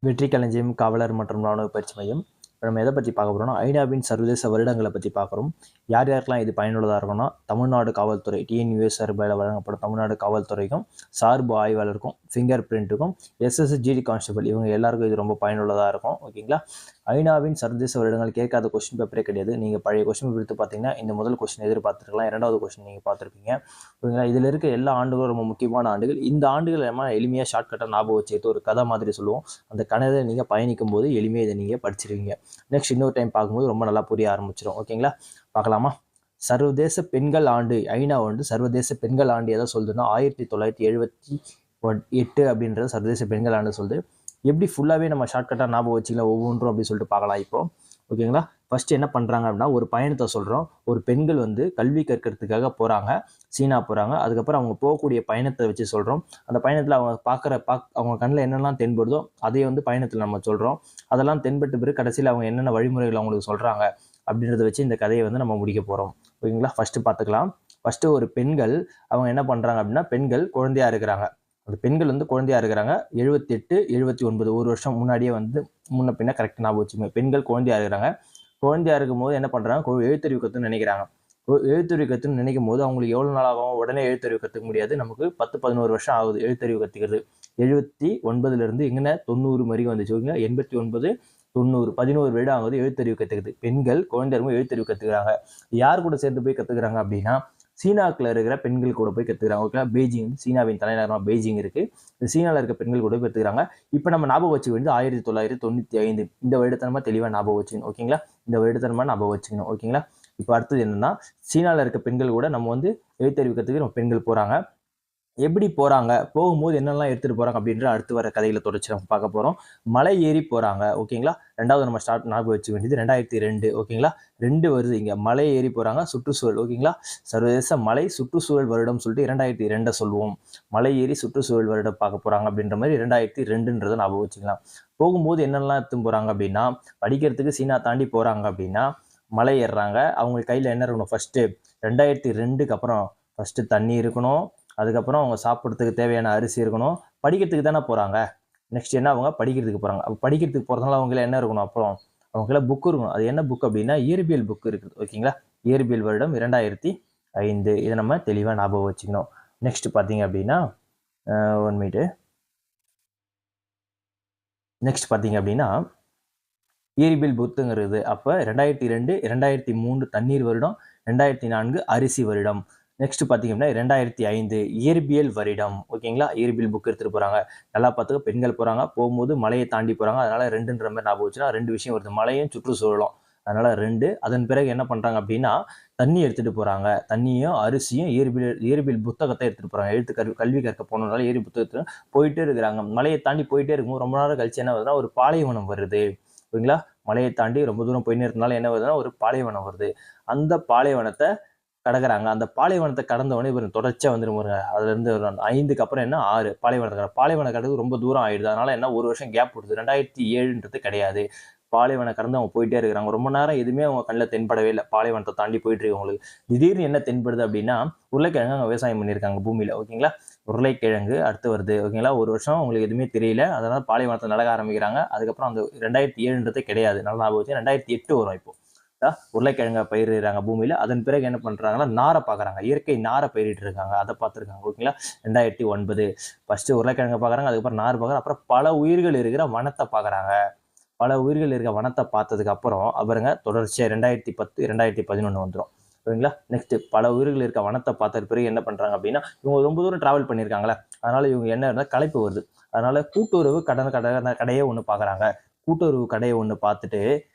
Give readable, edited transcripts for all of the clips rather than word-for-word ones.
வெற்றி களஞ்சியம் காவலர் மற்றும் ராணுவ பயிற்சி மையம். இப்போ நம்ம எதை பற்றி பார்க்க போகிறோம்னா ஐநாவின் சர்வதேச வருடங்களை பற்றி பார்க்குறோம். யார் யாருக்கெல்லாம் இது பயனுள்ளதாக இருக்கும்னா தமிழ்நாடு காவல்துறை டிஎன்யூஎஸ் சார்பில் வழங்கப்படும் தமிழ்நாடு காவல்துறைக்கும் சார்பு ஆய்வாளருக்கும் ஃபிங்கர் பிரிண்ட்டுக்கும் எஸ்எஸ்ஜிடி கான்ஸ்டபிள் இவங்க எல்லாருக்கும் இது ரொம்ப பயனுள்ளதாக இருக்கும். ஓகேங்களா. ஐநாவின் சர்வதேச வருடங்கள் கேட்காத கொஸ்டின் பேப்பரே கிடையாது. நீங்கள் பழைய கொஸ்டின் பேப்பர் எடுத்து பார்த்தீங்கன்னா இந்த முதல் கொஸ்டின் எதிர்பார்த்துருக்கலாம், இரண்டாவது கொஸ்டின் நீங்கள் பார்த்துருப்பீங்க. ஓகேங்களா. இதில் இருக்க எல்லா ஆண்டுகளும் ரொம்ப முக்கியமான ஆண்டுகள். இந்த ஆண்டுகள் நம்ம எளிமையாக ஷார்ட்கட்டாக ஞாபகம் வச்சுட்டு ஒரு கதை மாதிரி சொல்லுவோம். அந்த கணதை நீங்கள் பயணிக்கும் போது எளிமையாக இதை நீங்கள் படிச்சிருவீங்க. நெக்ஸ்ட் இன்னொரு டைம் பார்க்கும்போது ரொம்ப நல்லா புரிய ஆரம்பிச்சிடும். ஓகேங்களா. பார்க்கலாமா. சர்வதேச பெண்கள் ஆண்டு ஐநா சர்வதேச பெண்கள் ஆண்டு எதை சொல்லுதுன்னா 1978 அப்படின்றது சர்வதேச பெண்கள் ஆண்டு சொல்லுது. எப்படி ஃபுல்லாகவே நம்ம ஷார்ட்கட்டாக ஞாபகம் வச்சுக்கலாம் ஒவ்வொன்றும் அப்படின்னு சொல்லிட்டு பார்க்கலாம் இப்போ. ஓகேங்களா. ஃபர்ஸ்ட் என்ன பண்ணுறாங்க அப்படின்னா ஒரு பயணத்தை சொல்கிறோம். ஒரு பெண்கள் கல்வி கற்கிறதுக்காக போகிறாங்க, சீனா போகிறாங்க. அதுக்கப்புறம் அவங்க போகக்கூடிய பயணத்தை வச்சு சொல்கிறோம். அந்த பயணத்தில் அவங்க அவங்க கண்ணில் என்னெல்லாம் தென்படுதோ அதையே பயணத்தில் நம்ம சொல்கிறோம். அதெல்லாம் தென்பட்ட பிறகு கடைசியில் அவங்க என்னென்ன வழிமுறைகள் அவங்களுக்கு சொல்கிறாங்க அப்படின்றத வச்சு இந்த கதையை நம்ம முடிக்க போகிறோம். ஓகேங்களா. ஃபஸ்ட்டு பார்த்துக்கலாம். ஃபஸ்ட்டு ஒரு பெண்கள் அவங்க என்ன பண்ணுறாங்க அப்படின்னா பெண்கள் குழந்தையாக இருக்கிறாங்க. அந்த பெண்கள் குழந்தையாக இருக்கிறாங்க. 78 79 ஒரு வருஷம் முன்னாடியே முன்ன பின்ன கரெக்டாக ஞாபகம் வச்சுக்கோங்க. பெண்கள் குழந்தையாக இருக்கிறாங்க. குழந்தையாக இருக்கும் போது என்ன பண்ணுறாங்க, எழுத்தறிவு கற்றுன்னு நினைக்கிறாங்க. எழுத்தறிவு கற்றுன்னு நினைக்கும் போது அவங்களுக்கு எவ்வளோ நாள் ஆகும், உடனே எழுத்தறிவு கற்றுக்க முடியாது. நமக்கு 10-11 வருஷம் ஆகுது எழுத்தறிவு கற்றுக்கிறது. 79 எங்கன்னா 90 வரைக்கும் வந்துச்சு. ஓகேங்களா. 89 90 11 வருடம் ஆகுது எழுத்தறிவு கற்றுக்குது. பெண்கள் குழந்தையாக எழுத்தறிவு கற்றுக்கிறாங்க. யார் கூட சேர்ந்து போய் கற்றுக்குறாங்க அப்படின்னா சீனாக்கில் இருக்கிற பெண்கள் கூட போய் கற்றுக்கிறாங்க. ஓகேங்களா. பெய்ஜிங் சீனாவின் தலைநகரமாக பெய்ஜிங் இருக்குது. இந்த சீனாவில் இருக்க பெண்கள் கூட போய் கற்றுக்கிறாங்க. இப்போ நம்ம ஞாபகம் வச்சுக்க வேண்டியது 1995 இந்த வருடத்தனமாக தெளிவாக ஞாபகம் வச்சுக்கணும். ஓகேங்களா. இந்த வருடத்தனமாக ஞாபகம் வச்சுக்கணும். ஓகேங்களா. இப்போ அடுத்தது என்னன்னா சீனாவில் இருக்க பெண்கள் கூட நம்ம எழுத்தறிவு கற்றுக்க நம்ம பெண்கள் போகிறாங்க. எப்படி போகிறாங்க, போகும்போது என்னெல்லாம் எடுத்துகிட்டு போகிறாங்க அப்படின்ற அடுத்து வர கதைகளை தொடர்ச்சி நம்ம பார்க்க போகிறோம். மலை ஏறி போகிறாங்க. ஓகேங்களா. ரெண்டாவது நம்ம ஞாபகம் வச்சுக்க வேண்டியது 2002. ஓகேங்களா. 2 வருது இங்கே. மலை ஏறி போகிறாங்க, சுற்றுச்சூழல். ஓகேங்களா. சர்வதேச மலை சுற்றுச்சூழல் வருடம் சொல்லிட்டு 2002 சொல்லுவோம். மலை ஏறி சுற்றுச்சூழல் வருடம் பார்க்க போகிறாங்க அப்படின்ற மாதிரி 2002 ஞாபகம் வச்சுக்கலாம். போகும்போது என்னெல்லாம் எடுத்துன்னு போகிறாங்க அப்படின்னா படிக்கிறதுக்கு சீனா தாண்டி போகிறாங்க அப்படின்னா மலை ஏறுறாங்க. அவங்க கையில் என்ன இருக்கணும், ஃபஸ்ட்டு 2002க்கு அப்புறம் ஃபஸ்ட்டு தண்ணி இருக்கணும். அதுக்கப்புறம் அவங்க சாப்பிட்றதுக்கு தேவையான அரிசி இருக்கணும். படிக்கிறதுக்கு தானே போகிறாங்க. நெக்ஸ்ட் என்ன, அவங்க படிக்கிறதுக்கு போகிறாங்க. அப்போ படிக்கிறதுக்கு போகிறதுனால அவங்கள என்ன இருக்கணும், அப்புறம் அவங்கள புக் இருக்கணும். அது என்ன புக் அப்படின்னா இயற்பியல் புக் இருக்குது. ஓகேங்களா. இயற்பியல் வருடம் 2005. இதை நம்ம தெளிவாக ஞாபகம் வச்சுக்கணும். நெக்ஸ்ட் பார்த்தீங்க அப்படின்னா 1 மினிட். நெக்ஸ்ட் பார்த்தீங்க அப்படின்னா இயற்பியல் புத்துங்கிறது அப்போ 2002 2003 தண்ணீர் வருடம், 2004 அரிசி வருடம். நெக்ஸ்ட் பார்த்தீங்க அப்படின்னா 2005 இயற்பியல் வருடம். ஓகேங்களா. இயற்பியல் புக் எடுத்துகிட்டு போகிறாங்க. நல்லா பார்த்துக்க, பெண்கள் போகிறாங்க. போகும்போது மலையை தாண்டி போகிறாங்க. அதனால 2ன்ற மாதிரி ஞாபகம் வச்சுன்னா 2 விஷயம் வருது, மலையும் சுற்றுச்சூழலும். அதனால 2. அதன் பிறகு என்ன பண்ணுறாங்க அப்படின்னா தண்ணி எடுத்துகிட்டு போகிறாங்க. தண்ணியும் அரிசியும் இயற்பியல் புத்தகத்தை எடுத்துகிட்டு போகிறாங்க. கல்வி கற்க போனதுனால இயற்பியல் புத்தகத்தை போயிட்டே இருக்கிறாங்க. மலையை தாண்டி போயிட்டே இருக்கும்போது ரொம்ப நேரம் கழிச்சு என்ன வருதுன்னா ஒரு பாலைவனம் வருது. ஓகேங்களா. மலையை தாண்டி ரொம்ப தூரம் போயின்னு இருக்கனால என்ன வருதுன்னா ஒரு பாலைவனம் வருது. அந்த பாலைவனத்தை கடக்குறாங்க. அந்த பாலைவனத்தை கடந்தவொடனே இவர் தொடர்ச்சியாக வந்துருவாங்க. அதுலேருந்து 5க்கு அப்புறம் என்ன 6 பாலைவனம் கடந்து ரொம்ப தூரம் ஆயிடுது. அதனால என்ன ஒரு வருஷம் கேப் விடுது. 2007 கிடையாது. பாலைவனம் கடந்து அவங்க போயிட்டே இருக்கிறாங்க. ரொம்ப நேரம் எதுவுமே அவங்க கண்ணில் தென்படவே இல்லை. பாலைவனத்தை தாண்டி போயிட்டு இருக்கவங்களுக்கு திடீர்னு என்ன தென்படுது அப்படின்னா உருளைக்கிழங்கு அவங்க விவசாயம் பண்ணியிருக்காங்க பூமியில். ஓகேங்களா. உருளைக்கிழங்கு அடுத்து வருது. ஓகேங்களா. ஒரு வருஷம் அவங்களுக்கு எதுவுமே தெரியல. அதனால பாலைவனத்தை நடக்க ஆரம்பிக்கிறாங்க. அதுக்கப்புறம் அந்த 2007 கிடையாது. நல்லா ஞாபகம் வச்சு 2008 வரும். இப்போ உருளைக்கிழங்க பயிரிடுறாங்க பூமியில. அதன் பிறகு என்ன பண்றாங்கன்னா நாரை பார்க்குறாங்க. இயற்கை நாரை பயிரிட்டு இருக்காங்க. அதை பார்த்துருக்காங்க. ஓகேங்களா. 2009 ஃபர்ஸ்ட் உருளைக்கிழங்க பார்க்குறாங்க. அதுக்கப்புறம் நார் பார்க்குறாங்க. அப்புறம் பல உயிர்கள் இருக்கிற வனத்தை பார்க்குறாங்க. பல உயிர்கள் இருக்கிற வனத்தை பார்த்ததுக்கு அப்புறம் அவருங்க தொடர்ச்சியாக 2010 2011 வந்துடும். ஓகேங்களா. நெக்ஸ்ட் பல உயிர்கள் இருக்க வனத்தை பார்த்த பிறகு என்ன பண்றாங்க அப்படின்னா இவங்க ரொம்ப தூரம் டிராவல் பண்ணியிருக்காங்களே, அதனால இவங்க என்ன இருந்தால் களைப்பு வருது. அதனால கூட்டுறவு கடையை ஒன்று பார்க்குறாங்க. கூட்டுறவு கடையை ஒன்று பார்த்துட்டு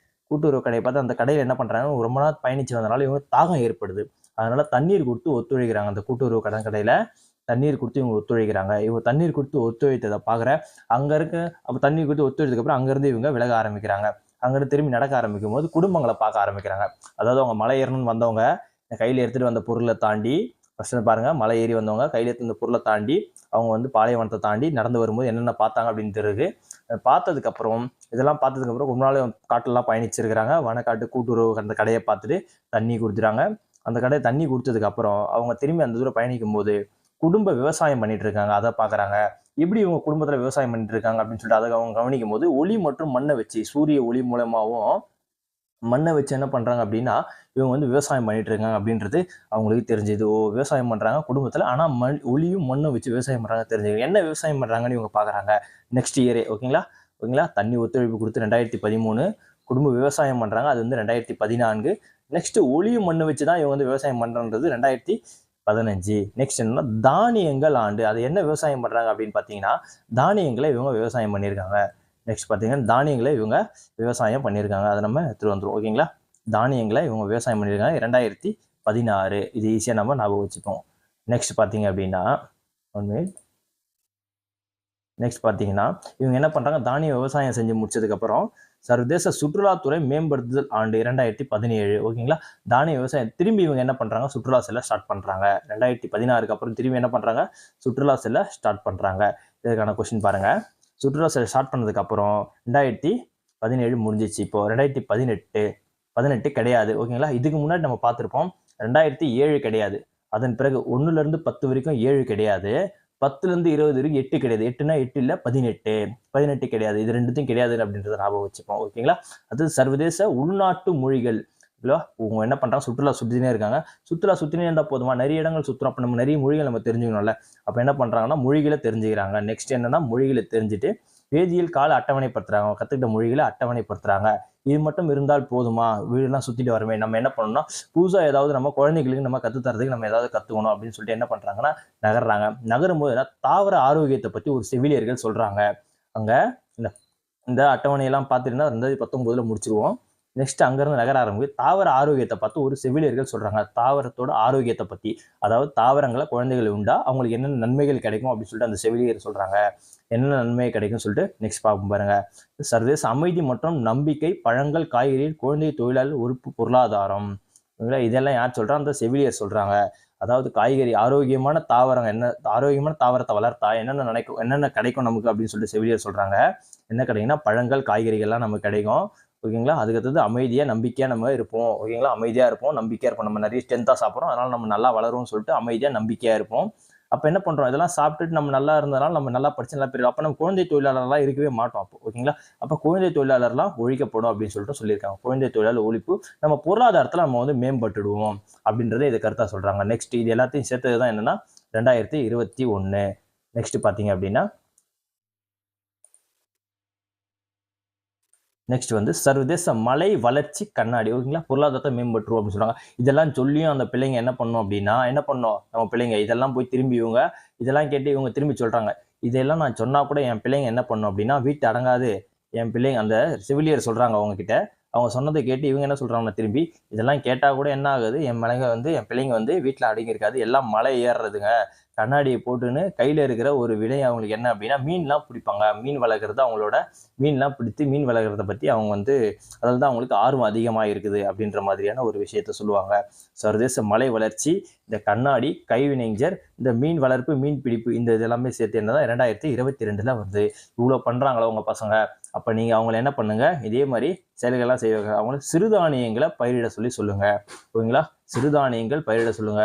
கூட்டுறவு கடையை பார்த்து அந்த கடையில் என்ன பண்ணுறாங்க, ரொம்ப நாள் பயணிச்சு வந்தனால இவங்க தாகம் ஏற்படுது. அதனால தண்ணீர் கொடுத்து ஒத்துழைக்கிறாங்க. அந்த கூட்டுறவு கடையில் தண்ணீர் கொடுத்து இவங்க ஒத்துழைக்கிறாங்க. இவங்க தண்ணீர் கொடுத்து ஒத்துழைத்ததை பார்க்குற அங்கே இருக்க அப்போ தண்ணீர் கொடுத்து ஒத்துழைத்ததுக்கப்புறம் அங்கேருந்து இவங்க விலக ஆரம்பிக்கிறாங்க. அங்கேருந்து திரும்பி நடக்க ஆரம்பிக்கும் போது குடும்பங்களை பார்க்க ஆரம்பிக்கிறாங்க. அதாவது அவங்க மலை ஏறணும்னு வந்தவங்க கையில் எடுத்துகிட்டு வந்த பொருளை தாண்டி ஃபர்ஸ்ட் பாருங்க, மலை ஏறி வந்தவங்க கையில் எடுத்து இந்த பொருளை தாண்டி அவங்க பாலைவனத்தை தாண்டி நடந்து வரும்போது என்னென்ன பார்த்தாங்க அப்படின்னு தெரியுது. பார்த்ததுக்கப்புறம் இதெல்லாம் பார்த்ததுக்கப்புறம் ரொம்ப நாள் காட்டெல்லாம் பயணிச்சிருக்கிறாங்க. வனக்காட்டு கூட்டுறவு அந்த கடையை பார்த்துட்டு தண்ணி கொடுத்துட்டாங்க. அந்த கடையை தண்ணி கொடுத்ததுக்கப்புறம் அவங்க திரும்பி அந்த தூரம் பயணிக்கும் போது குடும்ப விவசாயம் பண்ணிட்டு இருக்காங்க, அதை பார்க்குறாங்க. எப்படி இவங்க குடும்பத்துல விவசாயம் பண்ணிட்டு இருக்காங்க அப்படின்னு சொல்லிட்டு அதை அவங்க கவனிக்கும் போது ஒளி மற்றும் மண்ணை வச்சு சூரிய ஒளி மூலமாகவும் மண்ணை வச்சு என்ன பண்றாங்க அப்படின்னா இவங்க வந்து விவசாயம் பண்ணிட்டு இருக்காங்க அப்படின்றது அவங்களுக்கு தெரிஞ்சது. ஓ, விவசாயம் பண்றாங்க குடும்பத்துல, ஆனா ஒளியும் மண்ணும் வச்சு விவசாயம் பண்றாங்க தெரிஞ்சது. என்ன விவசாயம் பண்றாங்கன்னு இவங்க பாக்குறாங்க நெக்ஸ்ட் இயரே. ஓகேங்களா ஓகேங்களா தண்ணி ஒத்துழைப்பு கொடுத்து 2013 குடும்ப விவசாயம் பண்றாங்க. அது வந்து 2014. நெக்ஸ்ட் ஒளியும் மண்ணு வச்சு தான் இவங்க வந்து விவசாயம் பண்றது 2015. நெக்ஸ்ட் என்னன்னா தானியங்கள் ஆண்டு. அது என்ன விவசாயம் பண்றாங்க அப்படின்னு பாத்தீங்கன்னா தானியங்களை இவங்க விவசாயம் பண்ணியிருக்காங்க. நெக்ஸ்ட் பார்த்தீங்கன்னா தானியங்களை இவங்க விவசாயம் பண்ணியிருக்காங்க. அதை நம்ம எடுத்துட்டு வந்துடும். ஓகேங்களா தானியங்களை இவங்க விவசாயம் பண்ணியிருக்காங்க 2016. இது ஈஸியாக நம்ம ஞாபகம் வச்சுப்போம். நெக்ஸ்ட் பார்த்தீங்க அப்படின்னா நெக்ஸ்ட் பார்த்தீங்கன்னா இவங்க என்ன பண்ணுறாங்க, தானிய விவசாயம் செஞ்சு முடிச்சதுக்கப்புறம் சர்வதேச சுற்றுலாத்துறை மேம்படுத்துதல் ஆண்டு 2017. ஓகேங்களா தானிய விவசாயம் திரும்பி இவங்க என்ன பண்ணுறாங்க, சுற்றுலா செல்ல ஸ்டார்ட் பண்ணுறாங்க. 2016க்கு அப்புறம் திரும்பி என்ன பண்ணுறாங்க, சுற்றுலா செல்ல ஸ்டார்ட் பண்ணுறாங்க. இதுக்கான கொஸ்டின் பாருங்கள். சுற்றுலா செல்ல ஸ்டார்ட் பண்ணதுக்கு அப்புறம் 2017 முடிஞ்சிச்சு. இப்போ 2018 கிடையாது. ஓகேங்களா இதுக்கு முன்னாடி நம்ம பார்த்துருப்போம் 2007 கிடையாது. அதன் பிறகு 1ல இருந்து 10 வரைக்கும் 7 கிடையாது. 10ல இருந்து 20 வரைக்கும் 8 கிடையாது. 8னா 8 இல்லை 18 கிடையாது. இது ரெண்டுத்தையும் கிடையாது அப்படின்றத ஞாபகம் வச்சுப்போம். ஓகேங்களா அது சர்வதேச உள்நாட்டு மொழிகள். இவங்க என்ன பண்றாங்க, சுற்றுலா சுற்றினே இருக்காங்க. சுற்றுலா சுற்றினே இருந்தால் போதுமா, நிறைய இடங்கள் சுற்றுறோம். அப்போ நம்ம நிறைய மொழிகள் நம்ம தெரிஞ்சுக்கணும்ல. அப்போ என்ன பண்றாங்கன்னா மொழிகளை தெரிஞ்சுக்கிறாங்க. நெக்ஸ்ட் என்னன்னா மொழிகளை தெரிஞ்சுட்டு வேதியியல் கால அட்டவணைப்படுத்துறாங்க. கத்துக்கிட்ட மொழிகளை அட்டவணைப்படுத்துறாங்க. இது மட்டும் இருந்தால் போதுமா, வீடெல்லாம் சுத்திட்டு வரவே, நம்ம என்ன பண்ணணும்னா புதுசா ஏதாவது நம்ம குழந்தைகளுக்கு நம்ம கத்துத்தரதுக்கு நம்ம ஏதாவது கத்துக்கணும் அப்படின்னு சொல்லிட்டு என்ன பண்றாங்கன்னா நகர்றாங்க. நகரும் போது தாவர ஆரோக்கியத்தை பத்தி ஒரு செவிலியர்கள் சொல்றாங்க. அங்க இந்த அட்டவணையெல்லாம் பார்த்துட்டுனா 2019 முடிச்சிருவோம். நெக்ஸ்ட் அங்கிருந்து நகர ஆரம்பிக்கும். தாவர ஆரோக்கியத்தை பார்த்து ஒரு செவிலியர்கள் சொல்றாங்க. தாவரத்தோட ஆரோக்கியத்தை பத்தி, அதாவது தாவரங்களை குழந்தைகள் உண்டா அவங்களுக்கு என்னென்ன நன்மைகள் கிடைக்கும் அப்படின்னு சொல்லிட்டு அந்த செவிலியர் சொல்றாங்க. என்னென்ன நன்மை கிடைக்கும் சொல்லிட்டு நெக்ஸ்ட் பார்ப்போம் பாருங்க. சர்வதேச அமைதி மற்றும் நம்பிக்கை, பழங்கள், காய்கறிகள், குழந்தை தொழிலாளர் உறுப்பு பொருளாதாரம். இதெல்லாம் யார் சொல்றா, அந்த செவிலியர் சொல்றாங்க. அதாவது காய்கறி ஆரோக்கியமான தாவரம், என்ன ஆரோக்கியமான தாவரத்தை வளர்த்தா என்னென்ன கிடைக்கும் நமக்கு அப்படின்னு சொல்லிட்டு செவிலியர் சொல்றாங்க. என்ன கிடைக்குன்னா பழங்கள், காய்கறிகள்லாம் நமக்கு கிடைக்கும். ஓகேங்களா அதுக்கடுத்தது அமைதியா நம்பிக்கையா நம்ம இருப்போம். ஓகேங்களா அமைதியா இருப்போம், நம்பிக்கையா இருப்போம். நம்ம நிறைய ஸ்ட்ரென்த்தா சாப்பிட்றோம், அதனால நம்ம நல்லா வளரும்னு சொல்லிட்டு அமைதியா நம்பிக்கையா இருப்போம். அப்ப என்ன பண்றோம், இதெல்லாம் சாப்பிட்டுட்டு நம்ம நல்லா இருந்ததுனால நம்ம நல்லா படிச்சு நல்லா பெரிய, அப்ப நம்ம குழந்தை தொழிலாளர்லாம் இருக்கவே மாட்டோம். அப்போ ஓகேங்களா அப்ப குழந்தை தொழிலாளர்லாம் ஒழிக்கப்படும் அப்படின்னு சொல்லிட்டு சொல்லியிருக்காங்க. குழந்தை தொழிலாளர் ஒழிப்பு, நம்ம பொருளாதாரத்துல நம்ம வந்து மேம்பட்டுடுவோம் அப்படின்றத இதை கருத்தா சொல்றாங்க. நெக்ஸ்ட் இது எல்லாத்தையும் சேர்த்ததுதான் என்னன்னா 2021. நெக்ஸ்ட் பாத்தீங்க அப்படின்னா நெக்ஸ்ட் வந்து சர்வதேச மலை வளர்ச்சி கண்ணாடி. ஓகேங்களா பொருளாதாரத்தை மேம்பட்டுரும் அப்படின்னு சொல்றாங்க. இதெல்லாம் சொல்லியும் அந்த பிள்ளைங்க என்ன பண்ணும் அப்படின்னா என்ன பண்ணும், நம்ம பிள்ளைங்க இதெல்லாம் போய் திரும்பி இவங்க இதெல்லாம் கேட்டு இவங்க திரும்பி சொல்றாங்க. இதெல்லாம் நான் சொன்னா கூட என் பிள்ளைங்க என்ன பண்ணும் அப்படின்னா வீட்டு அடங்காது. என் பிள்ளைங்க அந்த செவிலியர் சொல்றாங்க அவங்க கிட்ட, அவங்க சொன்னதை கேட்டு இவங்க என்ன சொல்றாங்கன்னா திரும்பி இதெல்லாம் கேட்டா கூட என்ன ஆகுது, என் பிள்ளைங்க வந்து வீட்டுல அடங்கி இருக்காது, எல்லாம் மலை ஏறுறதுங்க. கண்ணாடியை போட்டுன்னு கையில இருக்கிற ஒரு விலை அவங்களுக்கு என்ன அப்படின்னா மீன்லாம் பிடிப்பாங்க. மீன் வளர்க்குறது அவங்களோட, மீன்லாம் பிடித்து மீன் வளர்க்குறத பத்தி அவங்க வந்து அதில் தான் அவங்களுக்கு ஆர்வம் அதிகமாக இருக்குது அப்படின்ற மாதிரியான ஒரு விஷயத்த சொல்லுவாங்க. சர்வதேச மலை வளர்ச்சி, இந்த கண்ணாடி, கைவினைஞர், இந்த மீன் வளர்ப்பு, மீன் பிடிப்பு, இந்த இதெல்லாமே சேர்த்து என்னதான் 2022 வருது. இவ்வளோ பண்றாங்களா உங்க பசங்க, அப்ப நீங்க அவங்களை என்ன பண்ணுங்க, இதே மாதிரி செயல்கள்லாம் செய்வாங்க. அவங்கள சிறுதானியங்களை பயிரிட சொல்லுங்க. ஓகேங்களா சிறுதானியங்கள் பயிரிட சொல்லுங்க.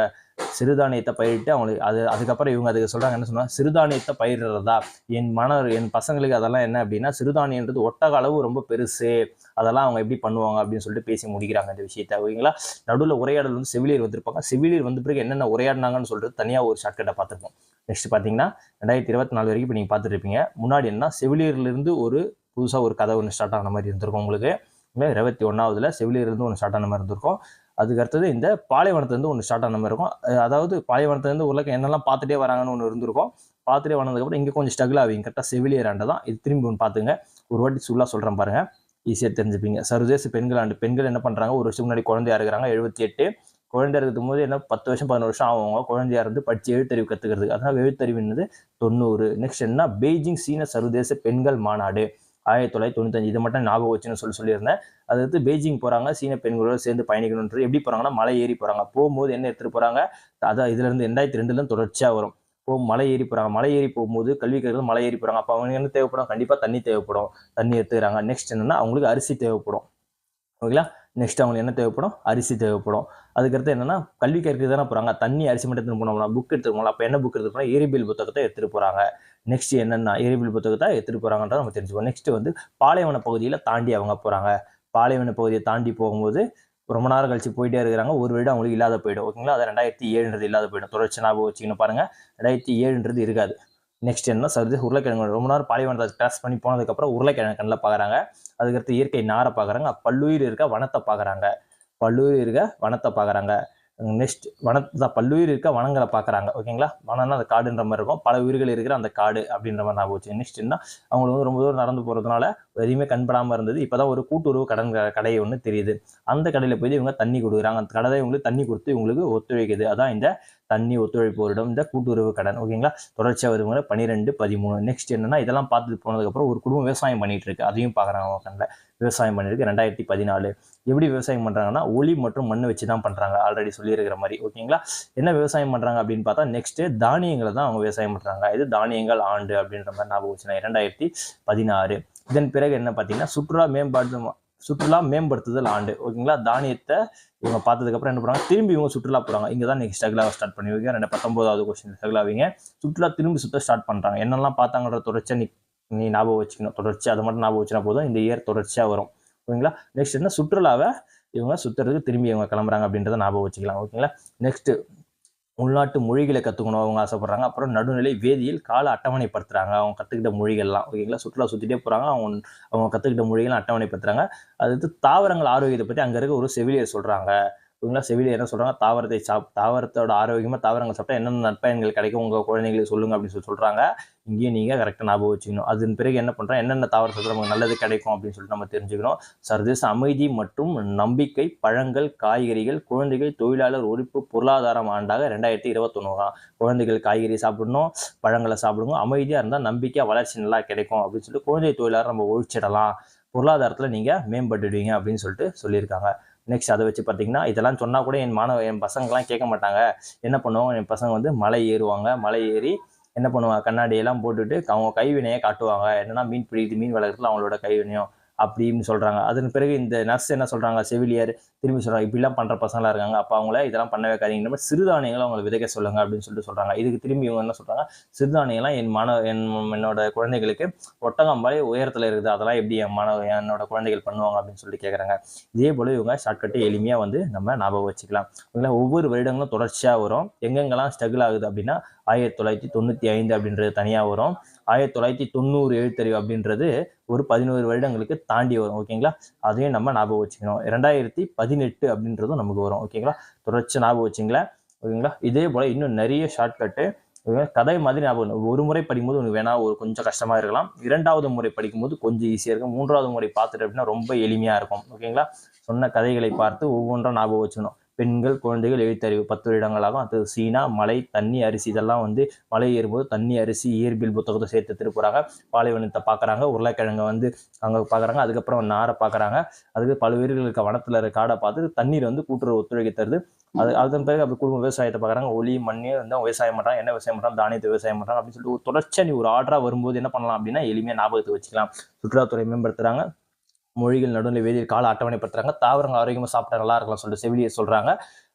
சிறுதானியத்தை பயிரிட்டு அவங்களுக்கு அதுக்கப்புறம் இவங்க அதுக்கு சொல்றாங்க என்ன சொன்னா, சிறுதானியத்தை பயிரிடுறதா, என் பசங்களுக்கு அதெல்லாம் என்ன அப்படின்னா சிறுதானியன்றது ஒட்டக அளவு ரொம்ப பெருசு, அதெல்லாம் அவங்க எப்படி பண்ணுவாங்க அப்படின்னு சொல்லிட்டு பேசி முடிக்கிறாங்க இந்த விஷயத்த. ஓகேங்களா நடுவில் உரையாடல் வந்து செவிலியர் வந்திருப்பாங்க. செவிலியர் வந்த பிறகு என்னென்ன உரையாடினாங்கன்னு சொல்லிட்டு தனியா ஒரு ஷார்ட்கட்டை பார்த்துருப்போம். நெக்ஸ்ட் பாத்தீங்கன்னா 2024 வரைக்கும் இப்போ நீங்க பார்த்துட்டு இருப்பீங்க. முன்னாடி என்ன செவிலியர்ல இருந்து ஒரு புதுசா ஒரு கதை ஒன்று ஸ்டார்ட் ஆன மாதிரி இருந்திருக்கும் உங்களுக்கு. 21வது செவிலியர்லேருந்து ஒன்று ஸ்டார்ட் ஆன மாதிரி இருந்திருக்கும். அதுக்கு அடுத்தது இந்த பாலைவனத்துலேருந்து ஒன்று ஸ்டார்ட் ஆன மாதிரி இருக்கும். அதாவது பாலைவனத்துலேருந்து உலகம் என்னெல்லாம் பார்த்துட்டே வராங்கன்னு ஒன்று இருந்திருக்கும். பார்த்துட்டே வந்ததுக்கப்புறம் இங்கே கொஞ்சம் ஸ்ட்ரகிள் ஆவீங்க. கரெக்டாக செவிலியர் ஆண்டு தான் இது. திரும்பி ஒன்று பார்த்துங்க, ஒரு வாட்டி ஃபுல்லாக சொல்கிறேன் பாருங்க, ஈஸியாக தெரிஞ்சுப்பீங்க. சர்வதேச பெண்கள் ஆண்டு. பெண்கள் என்ன பண்ணுறாங்க, ஒரு வருஷம் முன்னாடி குழந்தையா இருக்கிறாங்க. 78 குழந்தையா இருக்கும் போது என்ன 10 வருஷம் 11 வருஷம் ஆகுங்க குழந்தையா இருந்து படிச்சு எழுத்தறிவு கற்றுக்கிறதுக்கு. அதனால் எழுத்தறிவுன்றது 90. நெக்ஸ்ட் என்ன, பெய்ஜிங் சீன சர்வதேச பெண்கள் மாநாடு 1995. இதை மட்டும் ஞாபகம் வச்சுன்னு சொல்லியிருந்தேன். அது வந்து பெய்ஜிங் போறாங்க, சீன பெண்களோட சேர்ந்து பயணிக்கணுன்றது. எப்படி போறாங்கன்னா மலை ஏறி போறாங்க. போகும்போது என்ன எடுத்துட்டு போறாங்க, அதான் இதுல இருந்து 2002 தொடர்ச்சியா வரும். மலை ஏறி போறாங்க. மலை ஏறி போகும்போது கல்வி கற்கிறது மலை ஏறி போறாங்க. அப்போ அவங்க என்ன தேவைப்படும், கண்டிப்பா தண்ணி தேவைப்படும். தண்ணி எடுத்துக்கிறாங்க. நெக்ஸ்ட் என்னன்னா அவங்களுக்கு அரிசி தேவைப்படும். ஓகேங்களா நெக்ஸ்ட் அவங்களுக்கு என்ன தேவைப்படும்? அரிசி தேவைப்படும். அதுக்கடுத்து என்னன்னா கல்வி கற்க தானே போகிறாங்க, தண்ணி அரிசி மட்டும் எடுத்துகிட்டு போனோம்னா புக் எடுத்துகிட்டு போகலாம். அப்போ என்ன புக் எடுத்துகிட்டு போனால் இயற்பியல் புத்தகத்தை எடுத்துகிட்டு போகிறாங்க. நெக்ஸ்ட் என்னென்னா இயற்பியல் புத்தகத்தை எடுத்துகிட்டு போகிறாங்கன்றத நம்ம தெரிஞ்சுக்கணும். நெக்ஸ்ட் வந்து பாலைவன பகுதியில் தாண்டி அவங்க போகிறாங்க. பாலைவன பகுதியை தாண்டி போகும்போது ரொம்ப நேரம் கழிச்சு போயிட்டே இருக்கிறாங்க. ஒரு வருடம் அவங்களுக்கு இல்லாத போயிடும். ஓகேங்களா? அது 2007 இல்லாத போயிடும். தொடர்ச்சி ஞாபகம் வச்சுக்கணும் பாருங்க. 2007 இருக்காது. நெக்ஸ்ட் என்ன சர்து உருளைக்கிழங்கு ரொம்ப நேரம் பாலைவனத்தை கிராஸ் பண்ணி போனதுக்கப்புறம் உருளைக்கிழங்கு கண்ணில் பார்க்குறாங்க. அதுக்கடுத்து இயற்கை நாரை பார்க்குறாங்க. பல்லுயிர் இருக்க வனத்தை பார்க்குறாங்க. பல்லுயிர் இருக்க வனத்தை பார்க்குறாங்க. நெக்ஸ்ட் பல்லுயிர் இருக்க வனங்களை பார்க்குறாங்க. ஓகேங்களா? வனம்னா அந்த காடுன்ற மாதிரி இருக்கும். பல உயிர்கள் இருக்கிற அந்த காடு அப்படின்ற மாதிரி ஞாபகம் வச்சு. நெக்ஸ்ட் என்ன அவங்களுக்கு வந்து ரொம்ப தூரம் நடந்து போகிறதுனால எதுவுமே கண்படாமல் இருந்தது. இப்போ தான் ஒரு கூட்டுறவு கடை ஒன்று தெரியுது. அந்த கடையில் போய் இவங்க தண்ணி கொடுக்குறாங்க. அந்த கடை இவங்களுக்கு தண்ணி கொடுத்து இவங்களுக்கு ஒத்துழைக்குது. அதான் இந்த தண்ணி ஒத்துழைப்பு வருடம், இந்த கூட்டுறவு கடன். ஓகேங்களா? தொடர்ச்சியாக வருவாங்க 12, 13. நெக்ஸ்ட் என்னன்னா இதெல்லாம் பார்த்துட்டு போனதுக்கப்புறம் ஒரு குடும்பம் விவசாயம் பண்ணிட்டு இருக்கு. அதையும் பார்க்குறாங்க அவங்க கண்ணில். விவசாயம் பண்ணியிருக்கு 2014. எப்படி விவசாயம் பண்ணுறாங்கன்னா ஒளி மற்றும் மண் வச்சு தான் பண்ணுறாங்க. ஆல்ரெடி சொல்லியிருக்கிற மாதிரி. ஓகேங்களா? என்ன விவசாயம் பண்ணுறாங்க அப்படின்னு பார்த்தா நெக்ஸ்ட் தானியங்களை தான் அவங்க விவசாயம் பண்ணுறாங்க. இது தானியங்கள் ஆண்டு அப்படின்ற மாதிரி ஞாபகம் வச்சுனா 2016. இதன் பிறகு என்ன பார்த்தீங்கன்னா சுற்றுலா மேம்படுத்துதல் ஆண்டு. ஓகேங்களா? தானியத்தை இவங்க பார்த்ததுக்கப்புறம் என்ன பண்ணுறாங்க? திரும்பி இவங்க சுற்றுலா போகிறாங்க. இங்கே தான் நெக்ஸ்ட் ஸ்ட்ரகிளாக ஸ்டார்ட் பண்ணுவீங்க. 19வது கொஸ்டின் ஸ்ட்ரகிளாவீங்க. சுற்றுலா திரும்பி சுற்ற ஸ்டார்ட் பண்ணுறாங்க. என்னெல்லாம் பார்த்தாங்கன்ற தொடர்ச்சியாக நீ ஞாபகம் வச்சுக்கணும். தொடர்ச்சி அதை மட்டும் ஞாபகம் வச்சுனா போதும். இந்த இயர் தொடர்ச்சியாக வரும். ஓகேங்களா? நெக்ஸ்ட் என்ன சுற்றுலாவை இவங்க சுற்றுறதுக்கு திரும்பி இவங்க கிளம்புறாங்க அப்படின்றத ஞாபகம் வச்சுக்கலாம். ஓகேங்களா? நெக்ஸ்ட் உள்நாட்டு மொழிகளை கற்றுக்கணும் அவங்க ஆசைப்படுறாங்க. அப்புறம் நடுநிலை வேதியியல் கால அட்டவணைப்படுத்துறாங்க. அவங்க கற்றுக்கிட்ட மொழிகள்லாம். ஓகேங்களா? சுற்றுலா சுற்றிட்டே போகிறாங்க. அவங்க கற்றுக்கிட்ட மொழிகள்லாம் அட்டவணைப்படுத்துறாங்க. அடுத்து தாவரங்கள் ஆரோக்கியத்தை பற்றி அங்கே இருக்க ஒரு செவிலியர் சொல்கிறாங்க. ஓகேங்களா? செவிலியர் என்ன சொல்கிறாங்க? தாவரத்தோட ஆரோக்கியமாக தாவரங்கள் சாப்பிட்டா என்னென்ன நற்பயன்கள் கிடைக்கும் உங்கள் குழந்தைங்களுக்கு சொல்லுங்கள் அப்படின்னு சொல்கிறாங்க. இங்கேயும் நீங்கள் கரெக்டாக ஞாபகம் வச்சுக்கணும். அதன் பிறகு என்ன பண்ணுறோம்? என்னென்ன தாவரம் சாப்பிட்டா நமக்கு நல்லது கிடைக்கும் அப்படின்னு சொல்லிட்டு நம்ம தெரிஞ்சுக்கணும். சர்வதேச அமைதி மற்றும் நம்பிக்கை, பழங்கள், காய்கறிகள், குழந்தைகள் தொழிலாளர் உறுப்பு பொருளாதாரம் ஆண்டாக 2021. குழந்தைகள் காய்கறி சாப்பிடணும், பழங்களை சாப்பிடணும், அமைதியாக இருந்தால் நம்பிக்கையாக வளர்ச்சி நல்லா கிடைக்கும் அப்படின்னு சொல்லிட்டு குழந்தை தொழிலாளர் நம்ம ஒழிச்சிடலாம், பொருளாதாரத்தில் நீங்கள் மேம்பட்டுடுவீங்க அப்படின்னு சொல்லிட்டு சொல்லியிருக்காங்க. நெக்ஸ்ட் அதை வச்சு பார்த்தீங்கன்னா இதெல்லாம் சொன்னால் கூட என் பசங்கள்லாம் கேட்க மாட்டாங்க. என்ன பண்ணுவாங்க? என் பசங்க வந்து மலை ஏறுவாங்க. மலை ஏறி என்ன பண்ணுவாங்க? கண்ணாடியெல்லாம் போட்டுட்டு அவங்க கைவினையை காட்டுவாங்க. என்னன்னா மீன் பிடிக்குது, மீன் வளர்க்குறதுல அவங்களோட கைவினையும் அப்படின்னு சொல்கிறாங்க. அதன் பிறகு இந்த நர்ஸ் என்ன சொல்கிறாங்க? செவிலியர் திரும்பி சொல்கிறாங்க, இப்படிலாம் பண்ணுற பசங்களாக இருக்காங்க, அப்போ அவங்கள இதெல்லாம் பண்ண வைக்காதீங்க, மாதிரி சிறுதானியங்களை அவங்களை விதைக்க சொல்லுங்கள் அப்படின்னு சொல்லிட்டு சொல்கிறாங்க. இதுக்கு திரும்பி இவங்க என்ன சொல்கிறாங்க? சிறுதானியெல்லாம் என்னோட குழந்தைகளுக்கு ஒட்டகம்பாலே உயரத்தில் இருக்குது, அதெல்லாம் எப்படி என்னோட குழந்தைகள் பண்ணுவாங்க அப்படின்னு சொல்லிட்டு கேட்குறாங்க. இதே போல் இவங்க ஷார்ட்கட்டு எளிமையாக வந்து நம்ம ஞாபகம் வச்சுக்கலாம். ஒவ்வொரு வருடங்களும் தொடர்ச்சியாக வரும். எங்கெங்கெல்லாம் ஸ்ட்ரகிள் ஆகுது அப்படின்னா 1995 அப்படின்றது தனியாக வரும். 1990 எழுத்தறிவு அப்படின்றது ஒரு 11 வருடங்களுக்கு தாண்டி வரும். ஓகேங்களா? அதையும் நம்ம ஞாபகம் வச்சுக்கணும். 2018 அப்படின்றதும் நமக்கு வரும். ஓகேங்களா? தொடர்ச்சி ஞாபகம் வச்சுங்களேன். ஓகேங்களா? இதே போல் இன்னும் நிறைய ஷார்ட்கட்டு கதை மாதிரி ஞாபகம். ஒரு முறை படிக்கும்போது உனக்கு வேணா ஒரு கொஞ்சம் கஷ்டமாக இருக்கலாம். 2வது முறை படிக்கும்போது கொஞ்சம் ஈஸியாக இருக்கும். 3வது முறை பார்த்துட்டு அப்படின்னா ரொம்ப எளிமையாக இருக்கும். ஓகேங்களா? சொன்ன கதைகளை பார்த்து ஒவ்வொன்றும் ஞாபகம் வச்சுக்கணும். பெண்கள், குழந்தைகள், எழுத்தறிவு 10 வருடங்களாகும். அது சீனா, மலை, தண்ணி, அரிசி இதெல்லாம் வந்து மலை ஏறும்போது தண்ணி, அரிசி, இயற்பியல் புத்தகத்தை சேர்த்து எடுத்துட்டு போகிறாங்க. பாலைவனத்தை பார்க்குறாங்க. உருளைக்கிழங்கை வந்து அங்கே பார்க்குறாங்க. அதுக்கப்புறம் நாரை பார்க்குறாங்க. அதுக்கு பல உயிர்கள் இருக்க வனத்தில் இருக்க காடை பார்த்து தண்ணீர் வந்து கூட்டுறவு ஒத்துழைக்க தருது. அதன் பிறகு அப்படி குடும்ப விவசாயத்தை பார்க்குறாங்க. ஒளி மண்ணே வந்து விவசாயம் பண்ணுறாங்க. என்ன விவசாயம் பண்ணுறாங்க? தானியத்தை விவசாயம் பண்ணுறாங்க அப்படின்னு சொல்லிட்டு ஒரு தொடர்ச்சியாக நீ ஒரு ஆர்டராக வரும்போது என்ன பண்ணலாம் அப்படின்னா எளிமையாக ஞாபகத்தை வச்சுக்கலாம். சுற்றுலாத்துறை மேம்படுத்துகிறாங்க. மொழிகள் நடுநிலை வேதியியல் கால அட்டவணைப்படுத்துறாங்க. தாவரங்கள் ஆரோக்கியமாக சாப்பிட்டா நல்லா இருக்கலாம் சொல்லிட்டு செவிலியர் சொல்கிறாங்க.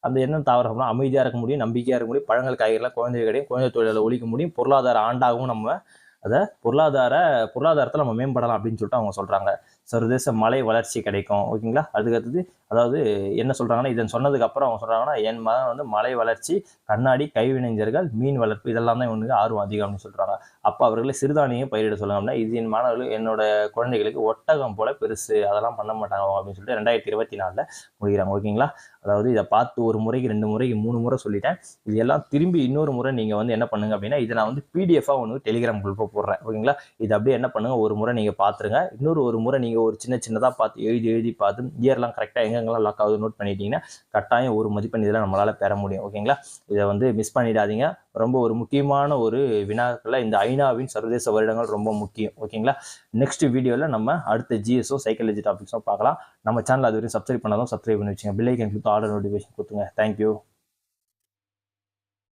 அந்த என்ன தாவரம்னா அமைதியாக இருக்க முடியும், நம்பிக்கையாக இருக்க முடியும், பழங்கள் காய்கறிலாம் குழந்தை கிடையும், குழந்தை தொழிலை ஒழிக்க முடியும், பொருளாதார ஆண்டாகவும் நம்ம அதை பொருளாதாரத்தில் நம்ம மேம்படலாம் அப்படின்னு சொல்லிட்டு அவங்க சொல்கிறாங்க. சர்வதேச மலை வளர்ச்சி கிடைக்கும். ஓகேங்களா? அதுக்கடுத்தது அதாவது என்ன சொல்கிறாங்கன்னா இதன் சொன்னதுக்கப்புறம் அவங்க சொல்கிறாங்கன்னா என் மகன் வந்து மலை வளர்ச்சி, கண்ணாடி, கைவினைஞர்கள், மீன் வளர்ப்பு இதெல்லாம் தான் இவனுக்கு ஆர்வம் அதிகம் அப்படின்னு சொல்கிறாங்க. அப்போ அவர்களை சிறுதானியம் பயிரிட சொல்லுங்க அப்படின்னா இது என் மாணவர்கள் என்னோட குழந்தைகளுக்கு ஒட்டகம் போல பெருசு, அதெல்லாம் பண்ண மாட்டாங்க அப்படின்னு சொல்லிட்டு 2024 முடிகிறாங்க. ஓகேங்களா? அதாவது இதை பார்த்து ஒரு முறைக்கு 2 முறைக்கு 3 முறை சொல்லிட்டேன். இது எல்லாம் திரும்பி இன்னொரு முறை நீங்கள் வந்து என்ன பண்ணுங்க அப்படின்னா இதை நான் வந்து பிடிஎஃபாக ஒன்று டெலிகிராம் குரூப்பாக போடுறேன். ஓகேங்களா? இது அப்படியே என்ன பண்ணுங்க ஒரு முறை நீங்கள் பார்த்துருங்க. ஒரு முறை நீங்கள் ஒரு சின்னதாக பார்த்து எழுதி பார்த்து இயர்லாம் கரெக்டாக எங்கெங்கெல்லாம் லாக் ஆகுது நோட் பண்ணிட்டீங்கன்னா கட்டாயம் ஒரு மதிப்பெண் இதில் நம்மளால் பெற முடியும். ஓகேங்களா? இதை வந்து மிஸ் பண்ணிடாதீங்க. ரொம்ப ஒரு முக்கியமான ஒரு வினாக்களில் இந்த ஐநாவின் சர்வதேச வருடங்கள் ரொம்ப முக்கியம். ஓகேங்களா? நெக்ஸ்ட் வீடியோவில் நம்ம அடுத்த ஜிஎஸ்ஓ சைக்காலஜி டாபிக்ஸும் பார்க்கலாம். நம்ம சேனல் அது வரைக்கும் சப்ஸ்கிரைப் பண்ணாலும் சப்ஸ்கிரைப் பண்ணி வச்சுங்க. பெல் ஐக்கன் கொடுத்து ஆர்டர் நோட்டிஃபிகேஷன் கொடுத்துங்க. தேங்க்யூ.